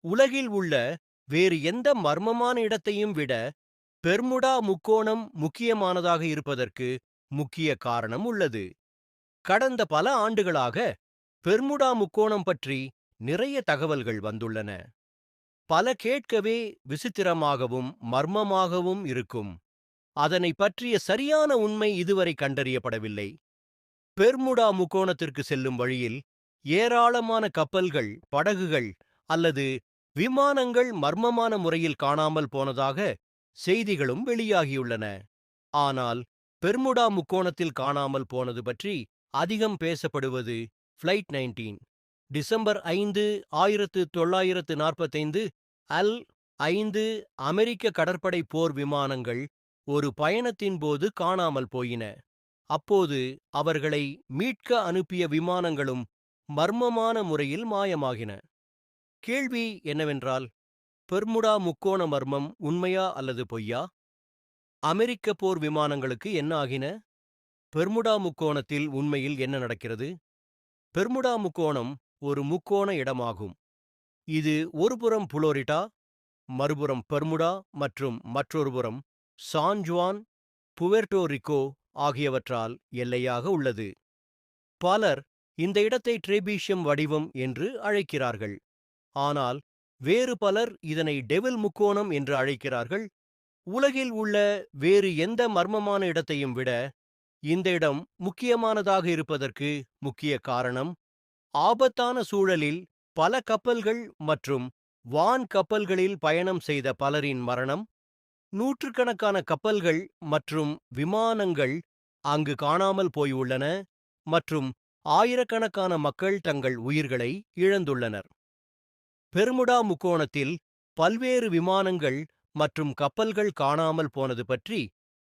உலகில் உள்ள வேறு எந்த மர்மமான இடத்தையும் விட பெர்முடா முக்கோணம் முக்கியமானதாக இருப்பதற்கு முக்கிய காரணம் உள்ளது. கடந்த பல ஆண்டுகளாக பெர்முடா முக்கோணம் பற்றி நிறைய தகவல்கள் வந்துள்ளன. பல கேட்கவே விசித்திரமாகவும் மர்மமாகவும் இருக்கும். அதனை பற்றிய சரியான உண்மை இதுவரை கண்டறியப்படவில்லை. பெர்முடா முக்கோணத்திற்கு செல்லும் வழியில் ஏராளமான கப்பல்கள், படகுகள் அல்லது விமானங்கள் மர்மமான முறையில் காணாமல் போனதாக செய்திகளும் வெளியாகியுள்ளன. ஆனால் பெர்முடா முக்கோணத்தில் காணாமல் போனது பற்றி அதிகம் பேசப்படுவது ஃப்ளைட் 19 டிசம்பர் 5, 1945 அல் 5 அமெரிக்க கடற்படை போர் விமானங்கள் ஒரு பயணத்தின் போது காணாமல் போயின. அப்போது அவர்களை மீட்க அனுப்பிய விமானங்களும் மர்மமான முறையில் மாயமாகின. கேள்வி என்னவென்றால், பெர்முடா முக்கோண மர்மம் உண்மையா அல்லது பொய்யா? அமெரிக்க போர் விமானங்களுக்கு என்ன ஆகின? பெர்முடா முக்கோணத்தில் உண்மையில் என்ன நடக்கிறது? பெர்முடா முக்கோணம் ஒரு முக்கோண இடமாகும். இது ஒருபுறம் புளோரிடா, மறுபுறம் பெர்முடா மற்றும் மற்றொருபுறம் சான் ஜுவான், புவெர்டோ ரிக்கோ ஆகியவற்றால் எல்லையாக உள்ளது. பலர் இந்த இடத்தை ட்ரேபீசியம் வடிவம் என்று அழைக்கிறார்கள். ஆனால் வேறு பலர் இதனை டெவில் முக்கோணம் என்று அழைக்கிறார்கள். உலகில் உள்ள வேறு எந்த மர்மமான இடத்தையும் விட இந்த இடம் முக்கியமானதாக இருப்பதற்கு முக்கிய காரணம், ஆபத்தான சூழலில் பல கப்பல்கள் மற்றும் வான் கப்பல்களில் பயணம் செய்த பலரின் மரணம், நூற்றுக்கணக்கான கப்பல்கள் மற்றும் விமானங்கள் அங்கு காணாமல் போயுள்ளன மற்றும் ஆயிரக்கணக்கான மக்கள் தங்கள் உயிர்களை இழந்துள்ளனர். பெர்முடா முக்கோணத்தில் பல்வேறு விமானங்கள் மற்றும் கப்பல்கள் காணாமல் போனது பற்றி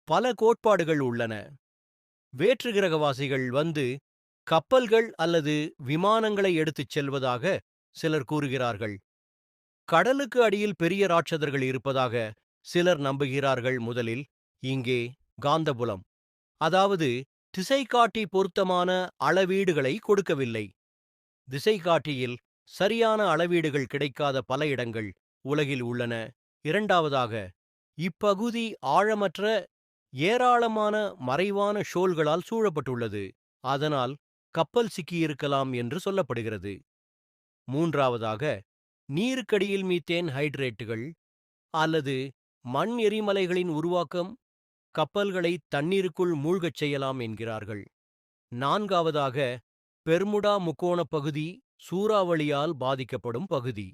பல கோட்பாடுகள் உள்ளன. வேற்று கிரகவாசிகள் வந்து கப்பல்கள் அல்லது விமானங்களை எடுத்துச் செல்வதாக சிலர் கூறுகிறார்கள். கடலுக்கு அடியில் பெரிய ராட்சதர்கள் இருப்பதாக சிலர் நம்புகிறார்கள். முதலில் இங்கே காந்தபுலம், அதாவது திசைகாட்டி பொருத்தமான அளவீடுகளை கொடுக்கவில்லை. திசைகாட்டியில் சரியான அளவீடுகள் கிடைக்காத பல இடங்கள் உலகில் உள்ளன. இரண்டாவதாக, இப்பகுதி ஆழமற்ற ஏராளமான மறைவான ஷோல்களால் சூழப்பட்டுள்ளது. அதனால் கப்பல் சிக்கியிருக்கலாம் என்று சொல்லப்படுகிறது. மூன்றாவதாக, நீருக்கடியில் மீத்தேன் ஹைட்ரேட்டுகள் அல்லது மண் எரிமலைகளின் உருவாக்கம் கப்பல்களை தண்ணீருக்குள் மூழ்கச் செய்யலாம் என்கிறார்கள். நான்காவதாக, பெர்முடா முக்கோண பகுதி சூறாவளியால் பாதிக்கப்படும் பகுதி.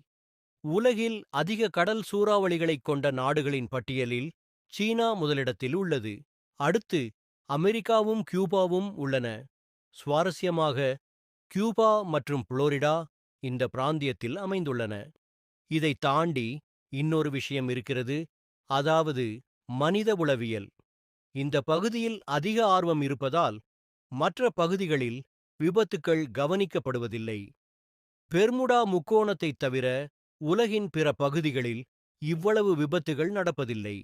உலகில் அதிக கடல் சூறாவளிகளைக் கொண்ட நாடுகளின் பட்டியலில் சீனா முதலிடத்தில் உள்ளது. அடுத்து அமெரிக்காவும் கியூபாவும் உள்ளன. சுவாரஸ்யமாக, கியூபா மற்றும் புளோரிடா இந்த பிராந்தியத்தில் அமைந்துள்ளன. இதை தாண்டி இன்னொரு விஷயம் இருக்கிறது, அதாவது மனித உளவியல். இந்த பகுதியில் அதிக ஆர்வம் இருப்பதால் மற்ற பகுதிகளில் விபத்துக்கள் கவனிக்கப்படுவதில்லை. பெர்முடா முக்கோணத்தைத் தவிர உலகின் பிற பகுதிகளில் இவ்வளவு விபத்துகள் நடப்பதில்லை.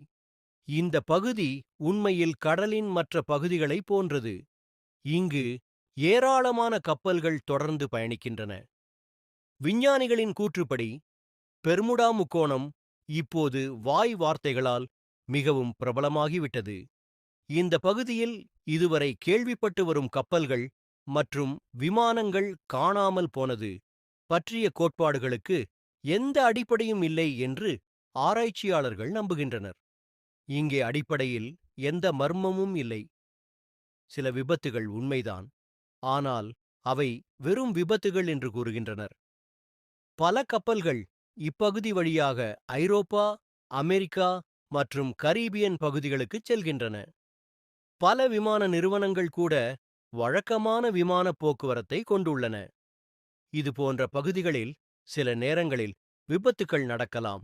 இந்த பகுதி உண்மையில் கடலின் மற்ற பகுதிகளைப் போன்றது. இங்கு ஏராளமான கப்பல்கள் தொடர்ந்து பயணிக்கின்றன. விஞ்ஞானிகளின் கூற்றுப்படி பெர்முடா முக்கோணம் இப்போது வாய் வார்த்தைகளால் மிகவும் பிரபலமாகிவிட்டது. இந்த பகுதியில் இதுவரை கேள்விப்பட்டு வரும் கப்பல்கள் மற்றும் விமானங்கள் காணாமல் போனது பற்றிய கோட்பாடுகளுக்கு எந்த அடிப்படையும் இல்லை என்று ஆராய்ச்சியாளர்கள் நம்புகின்றனர். இங்கே அடிப்படையில் எந்த மர்மமும் இல்லை. சில விபத்துகள் உண்மைதான், ஆனால் அவை வெறும் விபத்துகள் என்று கூறுகின்றனர். பல கப்பல்கள் இப்பகுதி வழியாக ஐரோப்பா, அமெரிக்கா மற்றும் கரீபியன் பகுதிகளுக்குச் செல்கின்றன. பல விமான நிறுவனங்கள் கூட வழக்கமான விமான போக்குவரத்தை கொண்டுள்ளன. இது போன்ற பகுதிகளில் சில நேரங்களில் விபத்துக்கள் நடக்கலாம்.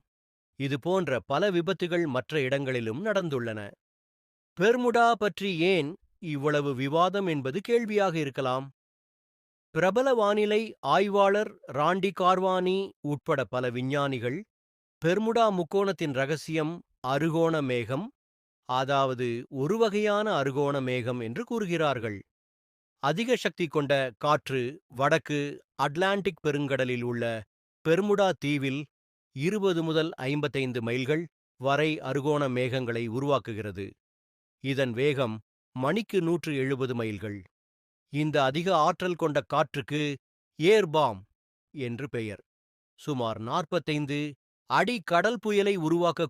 இது போன்ற பல விபத்துகள் மற்ற இடங்களிலும் நடந்துள்ளன. பெர்முடா பற்றி ஏன் இவ்வளவு விவாதம் என்பது கேள்வியாக இருக்கலாம். பிரபல வானிலை ஆய்வாளர் ராண்டி கார்வானி உட்பட பல விஞ்ஞானிகள் பெர்முடா முக்கோணத்தின் ரகசியம் அறுகோண மேகம், அதாவது ஒரு வகையான அறுகோண மேகம் என்று கூறுகிறார்கள். அதிக சக்தி கொண்ட காற்று வடக்கு அட்லாண்டிக் பெருங்கடலில் உள்ள பெர்முடா தீவில் 20 முதல் 55 மைல்கள் வரை அறுகோண மேகங்களை உருவாக்குகிறது. இதன் வேகம் மணிக்கு 170 மைல்கள். இந்த அதிக ஆற்றல் கொண்ட காற்றுக்கு ஏர் பாம் என்று பெயர். சுமார் 45 அடி கடல் புயலை உருவாக்க